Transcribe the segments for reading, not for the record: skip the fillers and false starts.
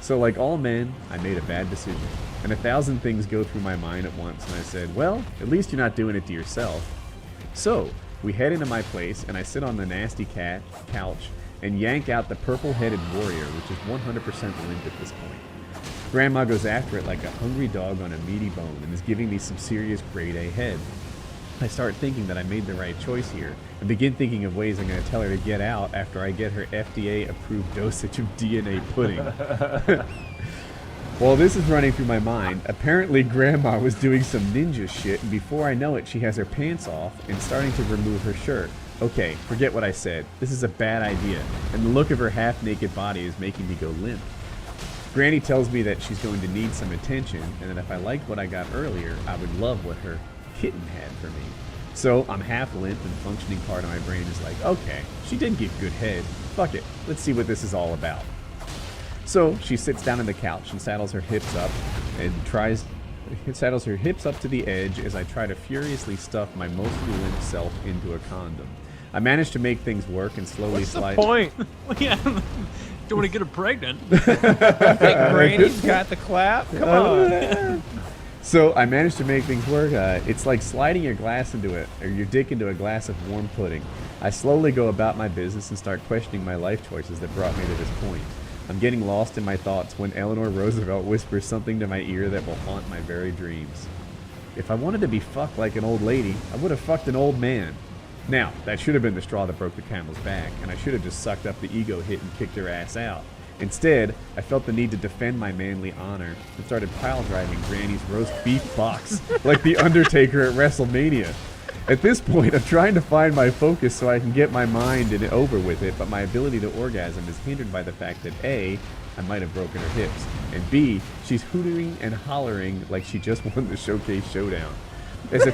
So like all men, I made a bad decision. And 1,000 things go through my mind at once, and I said, well, at least you're not doing it to yourself. So, we head into my place, and I sit on the nasty couch and yank out the purple-headed warrior, which is 100% limp at this point. Grandma goes after it like a hungry dog on a meaty bone and is giving me some serious grade A head. I start thinking that I made the right choice here, and begin thinking of ways I'm going to tell her to get out after I get her FDA-approved dosage of DNA pudding. While this is running through my mind, apparently Grandma was doing some ninja shit, and before I know it, she has her pants off and starting to remove her shirt. Okay, forget what I said. This is a bad idea, and the look of her half-naked body is making me go limp. Granny tells me that she's going to need some attention, and that if I liked what I got earlier, I would love what her kitten had for me. So I'm half limp, and functioning part of my brain is like, okay, she did give good head. Fuck it, let's see what this is all about. So she sits down on the couch and saddles her hips up to the edge as I try to furiously stuff my mostly limp self into a condom. I manage to make things work and slowly slide. What's the Well, yeah, don't want to get her pregnant. Granny's got the clap? Come on. So I managed to make things work. It's like sliding your your dick into a glass of warm pudding. I slowly go about my business and start questioning my life choices that brought me to this point. I'm getting lost in my thoughts when Eleanor Roosevelt whispers something to my ear that will haunt my very dreams. If I wanted to be fucked like an old lady, I would have fucked an old man. Now, that should have been the straw that broke the camel's back, and I should have just sucked up the ego hit and kicked her ass out. Instead, I felt the need to defend my manly honor and started pile driving Granny's roast beef box like the Undertaker at WrestleMania. At this point, I'm trying to find my focus so I can get my mind and over with it, but my ability to orgasm is hindered by the fact that A, I might have broken her hips, and B, she's hooting and hollering like she just won the Showcase Showdown. As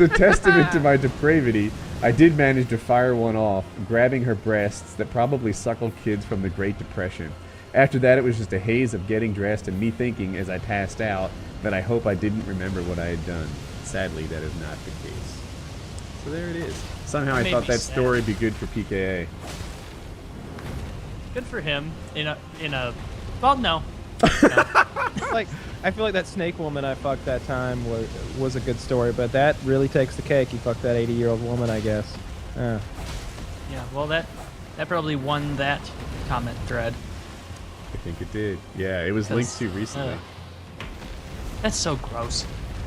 a testament to my depravity, I did manage to fire one off, grabbing her breasts that probably suckled kids from the Great Depression. After that, it was just a haze of getting dressed and me thinking as I passed out that I hope I didn't remember what I had done. Sadly, that is not the case. So there it is. Somehow I thought that story would be good for PKA. Good for him. Well, no. Like, I feel like that snake woman I fucked that time was a good story, but that really takes the cake. You fucked that 80-year-old woman, I guess. Yeah, well, that probably won that comment thread. I think it did. Yeah, it was linked to recently. That's so gross.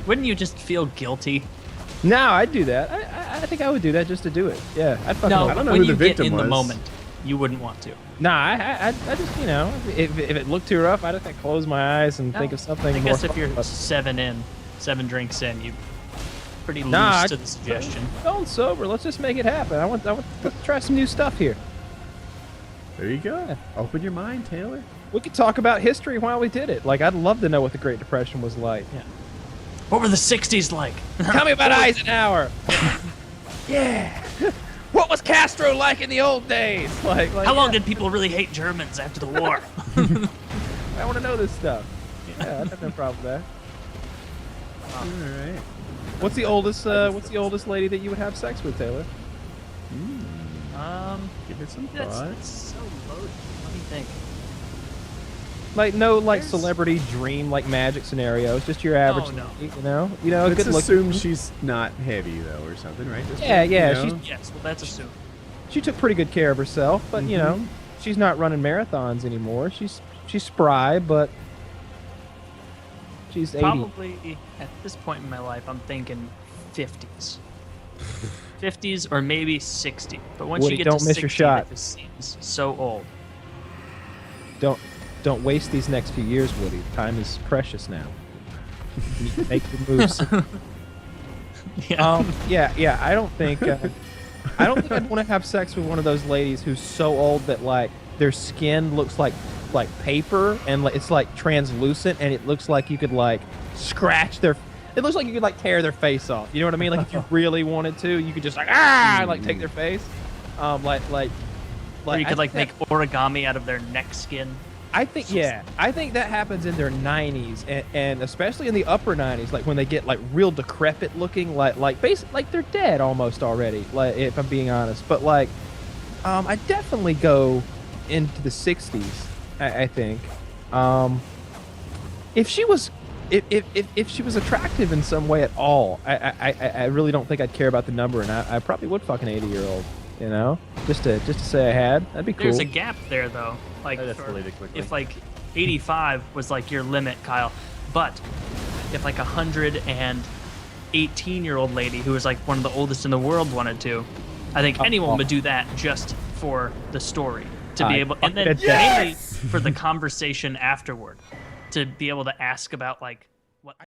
Wouldn't you just feel guilty? No, I'd do that. I think I would do that just to do it. Yeah, I'd fucking. No, I don't know when who the you get victim in was. the moment, you wouldn't want to. Nah, I just, you know, if it looked too rough, I'd have to close my eyes and think of something I more. guess if you're fun. 7 drinks in, you pretty loose Nah, to the suggestion. Going sober. Let's just make it happen. Let's try some new stuff here. There you go. Yeah. Open your mind, Taylor. We could talk about history while we did it. Like, I'd love to know what the Great Depression was like. Yeah. What were the 60s like? Tell me about Eisenhower. Yeah. What was Castro like in the old days? Like How long did people really hate Germans after the war? I want to know this stuff. Yeah, I'd have no problem with that. All right. What's the oldest lady that you would have sex with, Taylor? Give it some That's thought. so loaded. Let me think. Like no There's- celebrity dream like magic scenarios, just your average. no. You know, a Let's good look. assume she's not heavy though, or something, right? Just Yeah, you yeah, know? Yes, well, that's assumed. She took pretty good care of herself, but you know, she's not running marathons anymore. She's spry, but she's 80. Probably at this point in my life, I'm thinking 50s. 50s or maybe 60. But once Woody, you get don't to miss 60, your shot. it just seems so old. Don't waste these next few years, Woody. Time is precious now. You need to make your moves. Yeah. I don't think I'd want to have sex with one of those ladies who's so old that like their skin looks like paper and it's like translucent and it looks like you could like scratch their. It looks like you could like tear their face off. You know what I mean? Like if you really wanted to, you could just like take their face. Or you could like make origami out of their neck skin. I think that happens in their 90s and especially in the upper 90s, like when they get like real decrepit looking, like basically like they're dead almost already. Like if I'm being honest, but like I definitely go into the 60s I think. If she was, if she was attractive in some way at all, I really don't think I'd care about the number, and I probably would fuck an 80-year-old. You know, just to say I had. That'd be cool. There's a gap there though. Like That escalated quickly. if like 85 was like your limit, Kyle, but if like 118-year-old lady who was like one of the oldest in the world wanted to, I think anyone would do that just for the story to be I able, and then fucking bet. mainly for the conversation afterward, to be able to ask about like